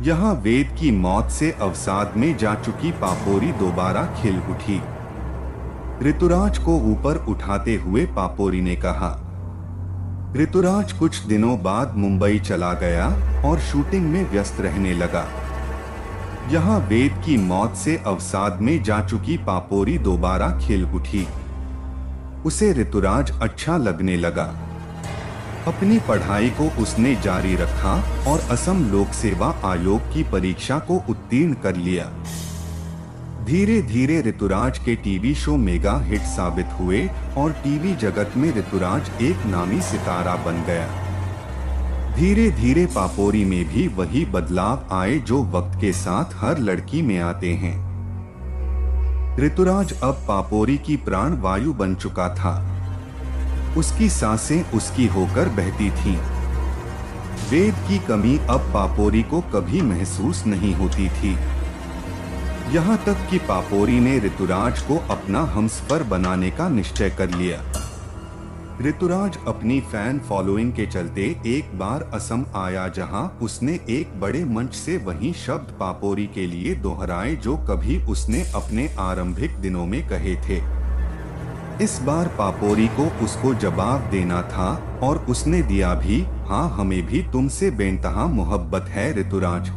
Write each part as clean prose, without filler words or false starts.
यहाँ वेद की मौत से अवसाद में जा चुकी पापोरी दोबारा खिल उठी। ऋतुराज को ऊपर उठाते हुए पापोरी ने कहा। ऋतुराज कुछ दिनों बाद मुंबई चला गया और शूटिंग में व्यस्त रहने लगा। यहाँ वेद की मौत से अवसाद में जा चुकी पापोरी दोबारा खिल उठी। उसे ऋतुराज अच्छा लगने लगा। अपनी पढ़ाई को उसने जारी रखा और असम लोक सेवा आयोग की परीक्षा को उत्तीर्ण कर लिया। धीरे धीरे ऋतुराज के टीवी शो मेगा हिट साबित हुए और टीवी जगत में ऋतुराज एक नामी सितारा बन गया। धीरे धीरे पापोरी में भी वही बदलाव आए जो वक्त के साथ हर लड़की में आते हैं। ऋतुराज अब पापोरी की प्राण वायु बन चुका था। उसकी सांसें उसकी होकर बहती थीं। वेद की कमी अब पापोरी को कभी महसूस नहीं होती थी। यहाँ तक कि पापोरी ने ऋतुराज को अपना हमसफर बनाने का निश्चय कर लिया। ऋतुराज अपनी फैन फॉलोइंग के चलते एक बार असम आया, जहां उसने एक बड़े मंच से वही शब्द पापोरी के लिए दोहराए जो कभी उसने अपने आरंभिक दिनों में कहे थे। इस बार पापोरी को उसको जवाब देना था और उसने दिया भी। हाँ, हमें भी तुमसे बेइंतहा मोहब्बत है ऋतुराज।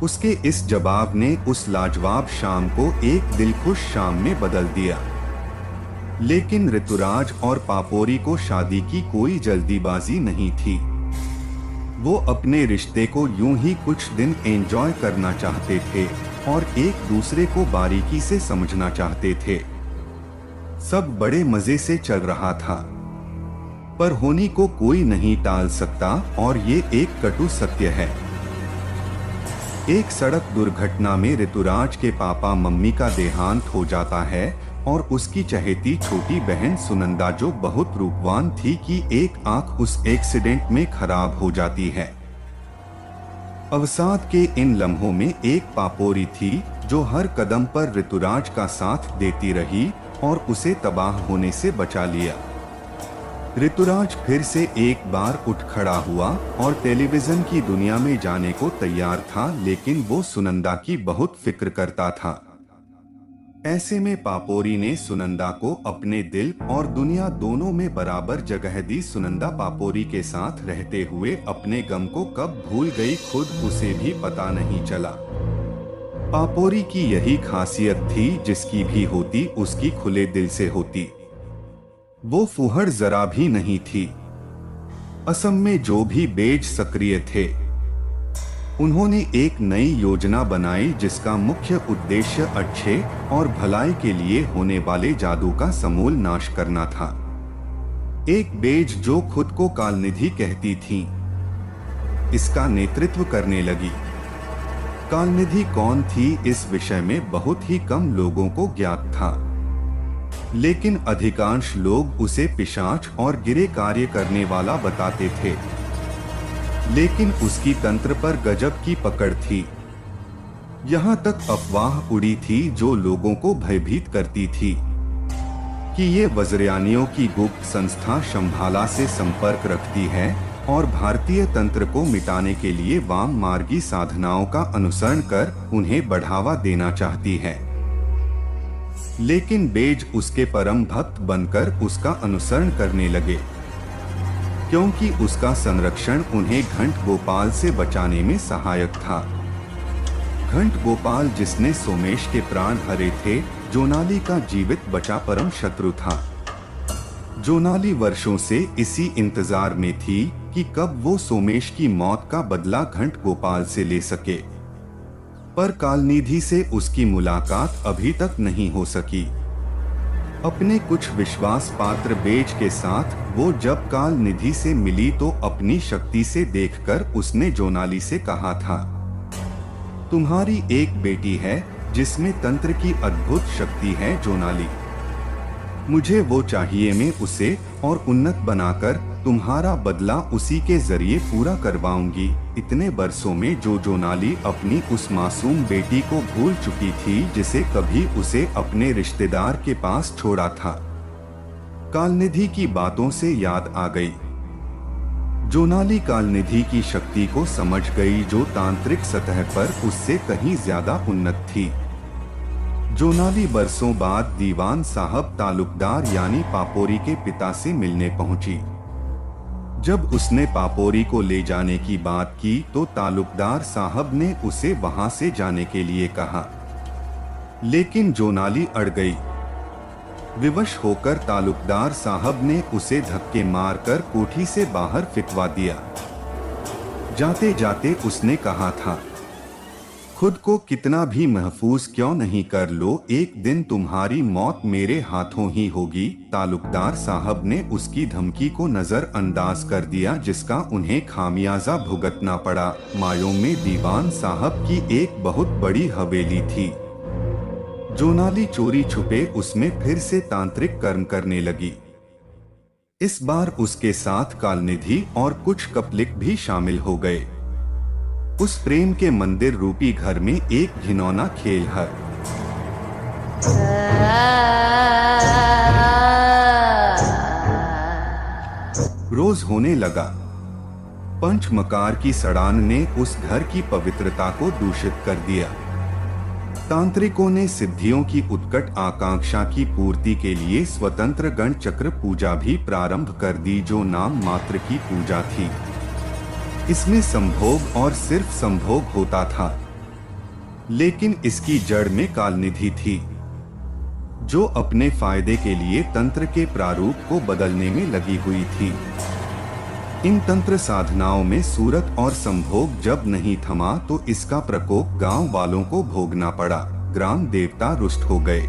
उसके इस जवाब ने उस लाजवाब शाम को एक दिलखुश शाम में बदल दिया। लेकिन ऋतुराज और पापोरी को शादी की कोई जल्दीबाजी नहीं थी। वो अपने रिश्ते को यूं ही कुछ दिन एंजॉय करना चाहते थे और एक दूसरे को बारीकी से समझना चाहते थे। सब बड़े मजे से चल रहा था, पर होनी को कोई नहीं टाल सकता और ये एक कटु सत्य है। एक सड़क दुर्घटना में ऋतुराज के पापा मम्मी का देहांत हो जाता है और उसकी चहेती छोटी बहन सुनंदा, जो बहुत रूपवान थी, की एक आंख उस एक्सीडेंट में खराब हो जाती है। अवसाद के इन लम्हों में एक पापोरी थी जो हर कदम पर ऋतुराज का साथ देती रही और उसे तबाह होने से बचा लिया। ऋतुराज फिर से एक बार उठ खड़ा हुआ और टेलीविजन की दुनिया में जाने को तैयार था, लेकिन वो सुनंदा की बहुत फिक्र करता था। ऐसे में पापोरी ने सुनंदा को अपने दिल और दुनिया दोनों में बराबर जगह दी। सुनंदा पापोरी के साथ रहते हुए अपने गम को कब भूल गई, खुद उसे भी पता नहीं चला। पापोरी की यही खासियत थी, जिसकी भी होती उसकी खुले दिल से होती। वो फुहड़ जरा भी नहीं थी। असम में जो भी बेज सक्रिय थे, उन्होंने एक नई योजना बनाई जिसका मुख्य उद्देश्य अच्छे और भलाई के लिए होने वाले जादू का समूल नाश करना था। एक बेज जो खुद को कालनिधि कहती थी, इसका नेतृत्व करने लगी। कालनिधि कौन थी, इस विषय में बहुत ही कम लोगों को ज्ञात था, लेकिन अधिकांश लोग उसे पिशाच और गिरे कार्य करने वाला बताते थे। लेकिन उसकी तंत्र पर गजब की पकड़ थी। यहाँ तक अफवाह उड़ी थी जो लोगों को भयभीत करती थी कि ये वज्रयानियों की गुप्त संस्था शंभाला से संपर्क रखती है और भारतीय तंत्र को मिटाने के लिए वाम मार्गी साधनाओं का अनुसरण कर उन्हें बढ़ावा देना चाहती है। लेकिन बेज उसके परम भक्त बनकर उसका अनुसरण करने लगे, क्योंकि उसका संरक्षण उन्हें घंट गोपाल से बचाने में सहायक था। घंट गोपाल, जिसने सोमेश के प्राण हरे थे, जोनाली का जीवित बचा परम शत्रु था। जोनाली वर्षों से इसी इंतजार में थी कि कब वो सोमेश की मौत का बदला घंट गोपाल से ले सके, पर कालनिधि से उसकी मुलाकात अभी तक नहीं हो सकी। अपने कुछ विश्वास पात्र बेज के साथ वो जब कालनिधि से मिली तो अपनी शक्ति से देखकर उसने जोनाली से कहा था, तुम्हारी एक बेटी है जिसमें तंत्र की अद्भुत शक्ति है जोनाली, मुझे वो चाहिए। मैं उसे और उन्नत बनाकर तुम्हारा बदला उसी के जरिए पूरा करवाऊंगी। इतने बरसों में जो जोनाली अपनी उस मासूम बेटी को भूल चुकी थी, जिसे कभी उसे अपने रिश्तेदार के पास छोड़ा था। कालनिधि की बातों से याद आ गई। जोनाली कालनिधि की शक्ति को समझ गई, जो तांत्रिक सतह पर उससे कहीं ज्यादा उन्नत थी। जोनाली बरसों बाद दीवान साहब तालुकदार यानी पापोरी के पिता से मिलने पहुंची। जब उसने पापोरी को ले जाने की बात की तो तालुकदार साहब ने उसे वहां से जाने के लिए कहा, लेकिन जोनाली अड़ गई। विवश होकर तालुकदार साहब ने उसे धक्के मारकर कोठी से बाहर फिकवा दिया। जाते जाते उसने कहा था, खुद को कितना भी महफूज क्यों नहीं कर लो, एक दिन तुम्हारी मौत मेरे हाथों ही होगी। तालुकदार साहब ने उसकी धमकी को नजरअंदाज कर दिया, जिसका उन्हें खामियाजा भुगतना पड़ा। मायों में दीवान साहब की एक बहुत बड़ी हवेली थी। जोनाली चोरी छुपे उसमें फिर से तांत्रिक कर्म करने लगी। इस बार उसके साथ कालनिधि और कुछ कपलिक भी शामिल हो गए। उस प्रेम के मंदिर रूपी घर में एक घिनौना खेल हर रोज होने लगा। पंचमकार की सड़ान ने उस घर की पवित्रता को दूषित कर दिया। तांत्रिकों ने सिद्धियों की उत्कट आकांक्षा की पूर्ति के लिए स्वतंत्र गण चक्र पूजा भी प्रारंभ कर दी, जो नाम मात्र की पूजा थी। इसमें संभोग और सिर्फ संभोग होता था, लेकिन इसकी जड़ में कालनिधि थी, जो अपने फायदे के लिए तंत्र के प्रारूप को बदलने में लगी हुई थी। इन तंत्र साधनाओं में सूरत और संभोग जब नहीं थमा तो इसका प्रकोप गांव वालों को भोगना पड़ा। ग्राम देवता रुष्ट हो गए।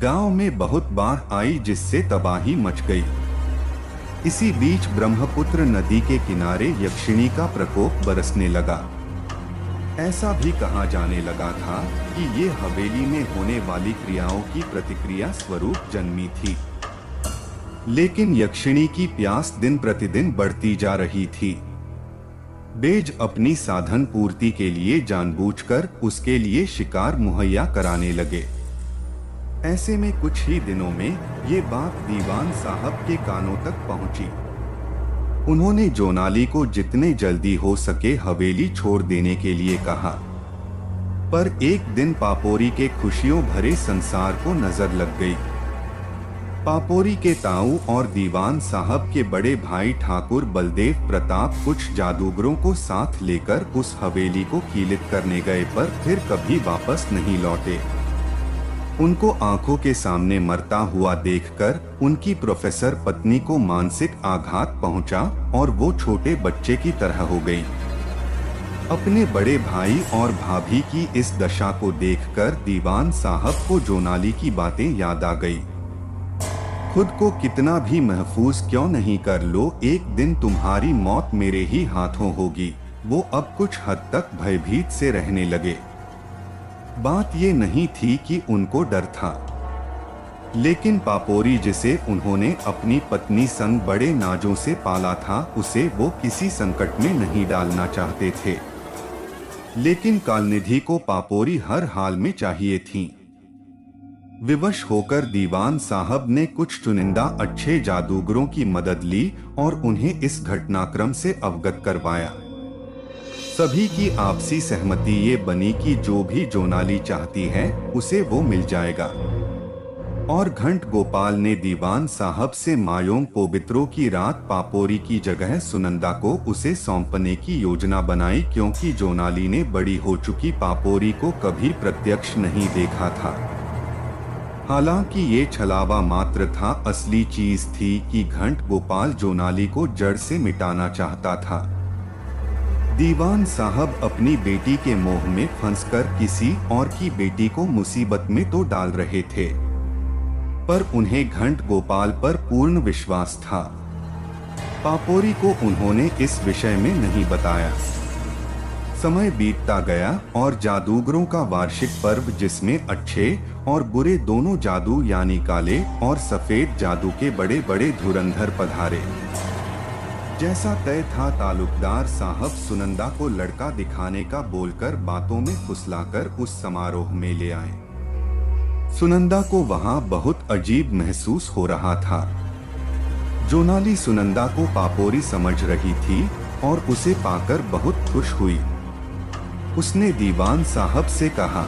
गांव में बहुत बाढ़ आई, जिससे तबाही मच गई। इसी बीच ब्रह्मपुत्र नदी के किनारे यक्षिणी का प्रकोप बरसने लगा। ऐसा भी कहा जाने लगा था कि ये हवेली में होने वाली क्रियाओं की प्रतिक्रिया स्वरूप जन्मी थी। लेकिन यक्षिणी की प्यास दिन प्रतिदिन बढ़ती जा रही थी। बेज अपनी साधन पूर्ति के लिए जानबूझकर उसके लिए शिकार मुहैया कराने लगे। ऐसे में कुछ ही दिनों में ये बात दीवान साहब के कानों तक पहुंची। उन्होंने जोनाली को जितने जल्दी हो सके हवेली छोड़ देने के लिए कहा। पर एक दिन पापोरी के खुशियों भरे संसार को नजर लग गई। पापोरी के ताऊ और दीवान साहब के बड़े भाई ठाकुर बलदेव प्रताप कुछ जादूगरों को साथ लेकर उस हवेली को कीलित करने गए, पर फिर कभी वापस नहीं लौटे। उनको आंखों के सामने मरता हुआ देखकर उनकी प्रोफेसर पत्नी को मानसिक आघात पहुंचा और वो छोटे बच्चे की तरह हो गई। अपने बड़े भाई और भाभी की इस दशा को देखकर दीवान साहब को जोनाली की बातें याद आ गई। खुद को कितना भी महफूज क्यों नहीं कर लो, एक दिन तुम्हारी मौत मेरे ही हाथों होगी। वो अब कुछ हद तक भयभीत से रहने लगे। बात ये नहीं थी कि उनको डर था, लेकिन पापोरी जिसे उन्होंने अपनी पत्नी संग बड़े नाजों से पाला था, उसे वो किसी संकट में नहीं डालना चाहते थे। लेकिन कालनिधि को पापोरी हर हाल में चाहिए थी। विवश होकर दीवान साहब ने कुछ चुनिंदा अच्छे जादूगरों की मदद ली और उन्हें इस घटनाक्रम से अवगत करवाया। सभी की आपसी सहमति ये बनी कि जो भी जोनाली चाहती है उसे वो मिल जाएगा। और घंट गोपाल ने दीवान साहब से मायोंग पोबित्रो की रात पापोरी की जगह सुनंदा को उसे सौंपने की योजना बनाई, क्योंकि जोनाली ने बड़ी हो चुकी पापोरी को कभी प्रत्यक्ष नहीं देखा था। हालांकि ये छलावा मात्र था, असली चीज थी कि घंट गोपाल जोनाली को जड़ से मिटाना चाहता था। दीवान साहब अपनी बेटी के मोह में फंसकर किसी और की बेटी को मुसीबत में तो डाल रहे थे, पर उन्हें घंट गोपाल पर पूर्ण विश्वास था। पापोरी को उन्होंने इस विषय में नहीं बताया। समय बीतता गया और जादूगरों का वार्षिक पर्व, जिसमें अच्छे और बुरे दोनों जादू यानी काले और सफेद जादू के बड़े बड़े धुरंधर पधारे। जैसा तय था, तालुकदार साहब सुनंदा को लड़का दिखाने का बोलकर बातों में फुसलाकर उस समारोह में ले आए। सुनंदा को वहां बहुत अजीब महसूस हो रहा था। जोनाली सुनंदा को पापोरी समझ रही थी और उसे पाकर बहुत खुश हुई। उसने दीवान साहब से कहा,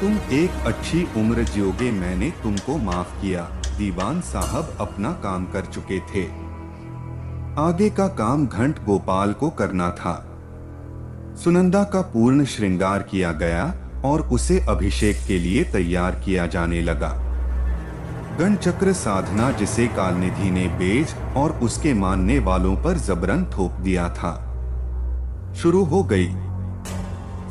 तुम एक अच्छी उम्र जियोगे, मैंने तुमको माफ किया। दीवान साहब अपना काम कर चुके थे। आगे का काम घंट गोपाल को करना था। सुनंदा का पूर्ण श्रृंगार किया गया और उसे अभिषेक के लिए तैयार किया जाने लगा। गणचक्र साधना जिसे कालनिधि ने बेज और उसके मानने वालों पर जबरन थोप दिया था, शुरू हो गई।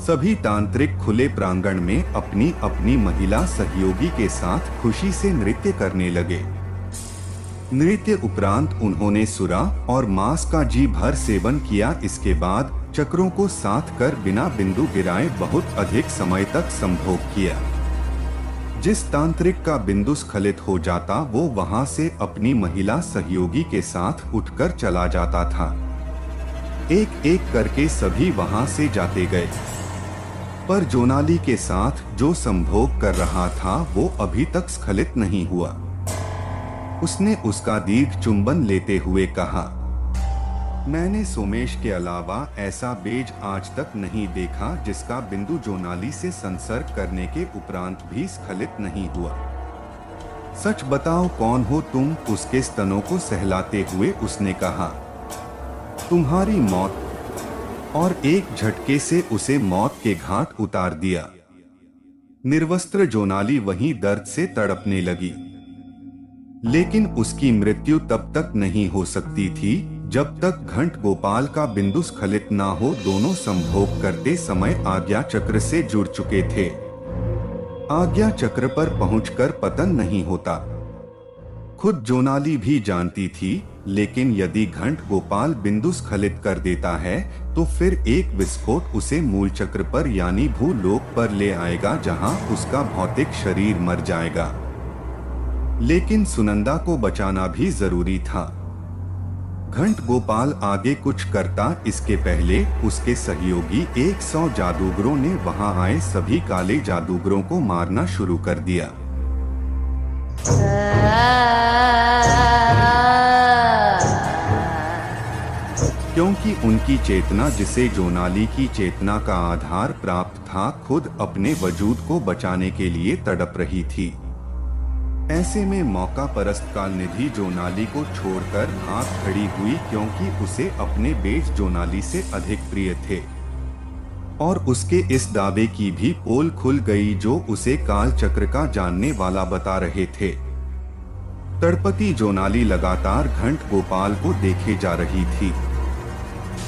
सभी तांत्रिक खुले प्रांगण में अपनी अपनी महिला सहयोगी के साथ खुशी से नृत्य करने लगे। नृत्य उपरांत उन्होंने सुरा और मांस का जी भर सेवन किया। इसके बाद चक्रों को साथ कर बिना बिंदु गिराए बहुत अधिक समय तक संभोग किया। जिस तांत्रिक का बिंदु स्खलित हो जाता वो वहां से अपनी महिला सहयोगी के साथ उठकर चला जाता था। एक एक करके सभी वहां से जाते गए, पर जोनाली के साथ जो संभोग कर रहा था वो अभी तक स्खलित नहीं हुआ। उसने उसका दीर्घ चुंबन लेते हुए कहा, मैंने सोमेश के अलावा ऐसा बेज आज तक नहीं देखा जिसका बिंदु जोनाली से संसर्ग करने के उपरांत भी स्खलित नहीं हुआ। सच बताओ कौन हो तुम? उसके स्तनों को सहलाते हुए उसने कहा, तुम्हारी मौत। और एक झटके से उसे मौत के घाट उतार दिया। निर्वस्त्र जोनाली वहीं दर्द से तड़पने लगी, लेकिन उसकी मृत्यु तब तक नहीं हो सकती थी जब तक घंट गोपाल का बिंदु स्खलित ना हो। दोनों संभोग करते समय आज्ञा चक्र से जुड़ चुके थे। आज्ञा चक्र पर पहुंचकर पतन नहीं होता। खुद जोनाली भी जानती थी, लेकिन यदि घंट गोपाल बिंदु स्खलित कर देता है तो फिर एक विस्फोट उसे मूल चक्र पर यानी भूलोक पर ले आएगा, जहां उसका भौतिक शरीर मर जाएगा। लेकिन सुनंदा को बचाना भी जरूरी था। घंट गोपाल आगे कुछ करता इसके पहले उसके सहयोगी 100 जादूगरों ने वहां आए सभी काले जादूगरों को मारना शुरू कर दिया। क्योंकि उनकी चेतना, जिसे जोनाली की चेतना का आधार प्राप्त था, खुद अपने वजूद को बचाने के लिए तड़प रही थी। ऐसे में मौका परस्त कालनिधि जोनाली को छोड़कर भाग खड़ी हुई, क्योंकि उसे अपने बेज जोनाली से अधिक प्रिय थे। और उसके इस दावे की भी पोल खुल गई जो उसे काल चक्र का जानने वाला बता रहे थे। तड़पती जोनाली लगातार घंट गोपाल को देखे जा रही थी।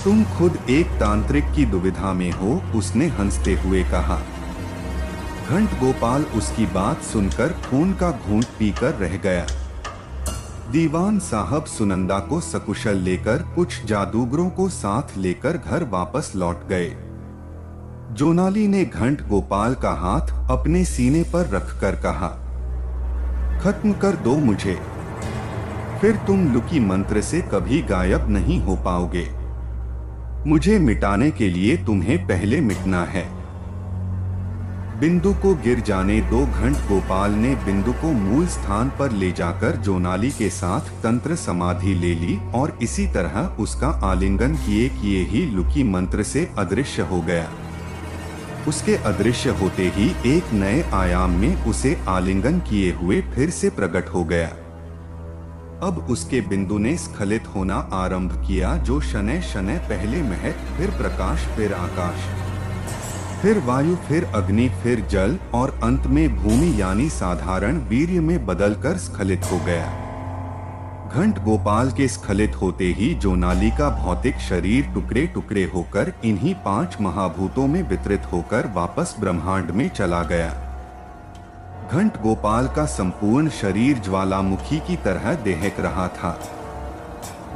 तुम खुद एक तांत्रिक की दुविधा में हो, उसने हंसते हुए कहा। घंट गोपाल उसकी बात सुनकर खून का घूंट पीकर रह गया। दीवान साहब सुनंदा को सकुशल लेकर कुछ जादूगरों को साथ लेकर घर वापस लौट गए। जोनाली ने घंट गोपाल का हाथ अपने सीने पर रखकर कहा, खत्म कर दो मुझे, फिर तुम लुकी मंत्र से कभी गायब नहीं हो पाओगे। मुझे मिटाने के लिए तुम्हें पहले मिटना है। बिंदु को गिर जाने दो। घंट गोपाल ने बिंदु को मूल स्थान पर ले जाकर जोनाली के साथ तंत्र समाधि ले ली और इसी तरह उसका आलिंगन किए किए ही लुकी मंत्र से अदृश्य हो गया। उसके अदृश्य होते ही एक नए आयाम में उसे आलिंगन किए हुए फिर से प्रकट हो गया। अब उसके बिंदु ने स्खलित होना आरंभ किया, जो शनै शनै पहले महक, फिर प्रकाश, फिर आकाश, फिर वायु, फिर अग्नि, फिर जल और अंत में भूमि यानी साधारण वीर्य में बदलकर स्खलित हो गया। घंट गोपाल के स्खलित होते ही जोनाली का भौतिक शरीर टुकड़े टुकड़े होकर इन्हीं 5 महाभूतों में वितरित होकर वापस ब्रह्मांड में चला गया। घंट गोपाल का संपूर्ण शरीर ज्वालामुखी की तरह दहक रहा था।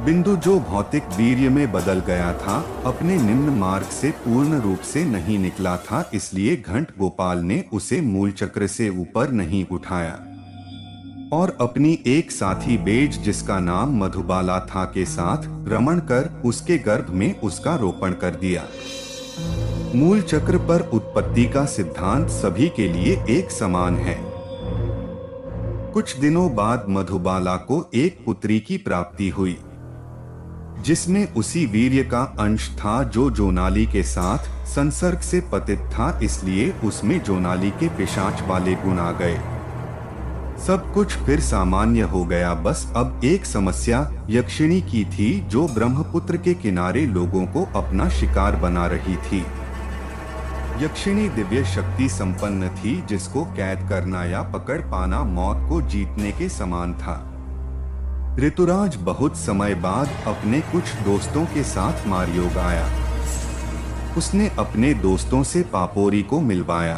बिंदु जो भौतिक वीर्य में बदल गया था, अपने निम्न मार्ग से पूर्ण रूप से नहीं निकला था, इसलिए घंट गोपाल ने उसे मूल चक्र से ऊपर नहीं उठाया और अपनी एक साथी बेज जिसका नाम मधुबाला था के साथ रमण कर उसके गर्भ में उसका रोपण कर दिया। मूल चक्र पर उत्पत्ति का सिद्धांत सभी के लिए एक समान है। कुछ दिनों बाद मधुबाला को एक पुत्री की प्राप्ति हुई, जिसमें उसी वीर्य का अंश था जो जोनाली के साथ संसर्ग से पतित था, इसलिए उसमें जोनाली के पिशाच वाले गुण आ गए। सब कुछ फिर सामान्य हो गया। बस अब एक समस्या यक्षिणी की थी, जो ब्रह्मपुत्र के किनारे लोगों को अपना शिकार बना रही थी। यक्षिणी दिव्य शक्ति संपन्न थी, जिसको कैद करना या पकड़ पाना मौत को जीतने के समान था। ऋतुराज बहुत समय बाद अपने कुछ दोस्तों के साथ मारयोग आया। उसने अपने दोस्तों से पापोरी को मिलवाया।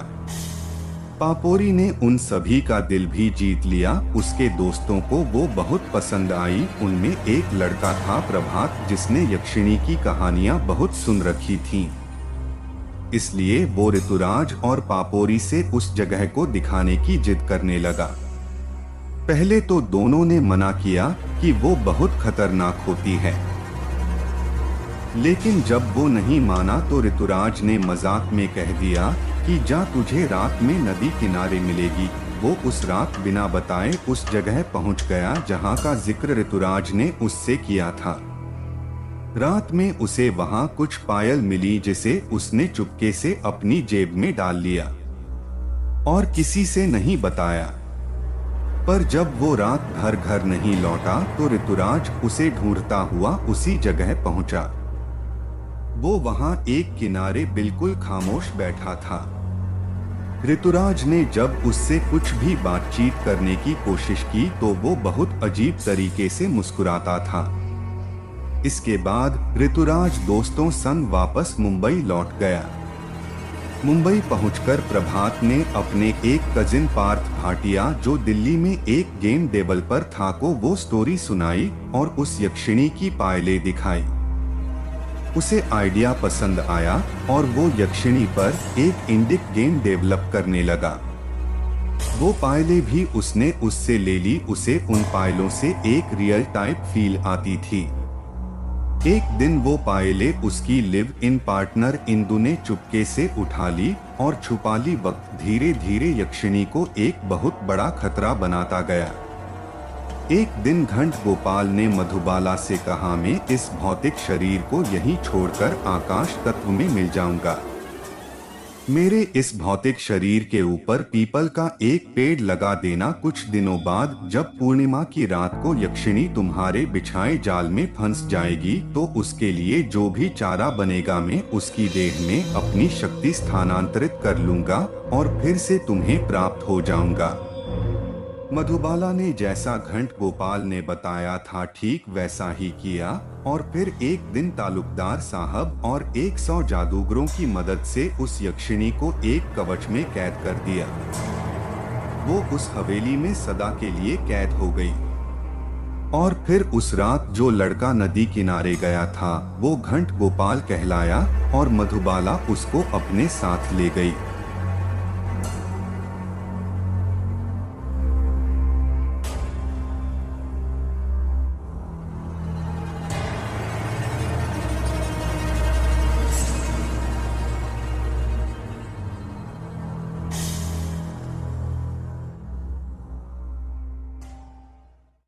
पापोरी ने उन सभी का दिल भी जीत लिया। उसके दोस्तों को वो बहुत पसंद आई। उनमें एक लड़का था प्रभात, जिसने यक्षिणी की कहानियां बहुत सुन रखी थीं। इसलिए वो ऋतुराज और पापोरी से उस जगह को दिखाने की जिद करने लगा। पहले तो दोनों ने मना किया कि वो बहुत खतरनाक होती है, लेकिन जब वो नहीं माना तो ऋतुराज ने मजाक में कह दिया कि जा, तुझे रात में नदी किनारे मिलेगी। वो उस रात बिना बताए उस जगह पहुंच गया जहां का जिक्र ऋतुराज ने उससे किया था। रात में उसे वहां कुछ पायल मिली, जिसे उसने चुपके से अपनी जेब में डाल लिया और किसी से नहीं बताया। पर जब वो रात भर घर नहीं लौटा तो ऋतुराज उसे ढूंढता हुआ उसी जगह पहुंचा। वो वहां एक किनारे बिल्कुल खामोश बैठा था। ऋतुराज ने जब उससे कुछ भी बातचीत करने की कोशिश की तो वो बहुत अजीब तरीके से मुस्कुराता था। इसके बाद ऋतुराज दोस्तों संग वापस मुंबई लौट गया। मुंबई पहुंचकर प्रभात ने अपने एक कजिन पार्थ भाटिया, जो दिल्ली में एक गेम डेवलपर था, को वो स्टोरी सुनाई और उस यक्षिणी की पायलें दिखाई। उसे आइडिया पसंद आया और वो यक्षिणी पर एक इंडिक गेम डेवलप करने लगा। वो पायलें भी उसने उससे ले ली। उसे उन पायलों से एक रियल टाइप फील आती थी। एक दिन वो पायलें उसकी लिव इन पार्टनर इंदु ने चुपके से उठा ली और छुपा ली। वक्त धीरे धीरे यक्षिणी को एक बहुत बड़ा खतरा बनाता गया। एक दिन घंट गोपाल ने मधुबाला से कहा, मैं इस भौतिक शरीर को यहीं छोड़कर आकाश तत्व में मिल जाऊंगा। मेरे इस भौतिक शरीर के ऊपर पीपल का एक पेड़ लगा देना। कुछ दिनों बाद जब पूर्णिमा की रात को यक्षिणी तुम्हारे बिछाए जाल में फंस जाएगी तो उसके लिए जो भी चारा बनेगा मैं उसकी देह में अपनी शक्ति स्थानांतरित कर लूंगा और फिर से तुम्हें प्राप्त हो जाऊंगा। मधुबाला ने जैसा घंट गोपाल ने बताया था ठीक वैसा ही किया और फिर एक दिन तालुकदार साहब और 100 जादूगरों की मदद से उस यक्षिणी को एक कवच में कैद कर दिया। वो उस हवेली में सदा के लिए कैद हो गई। और फिर उस रात जो लड़का नदी किनारे गया था वो घंट गोपाल कहलाया और मधुबाला उसको अपने साथ ले गई।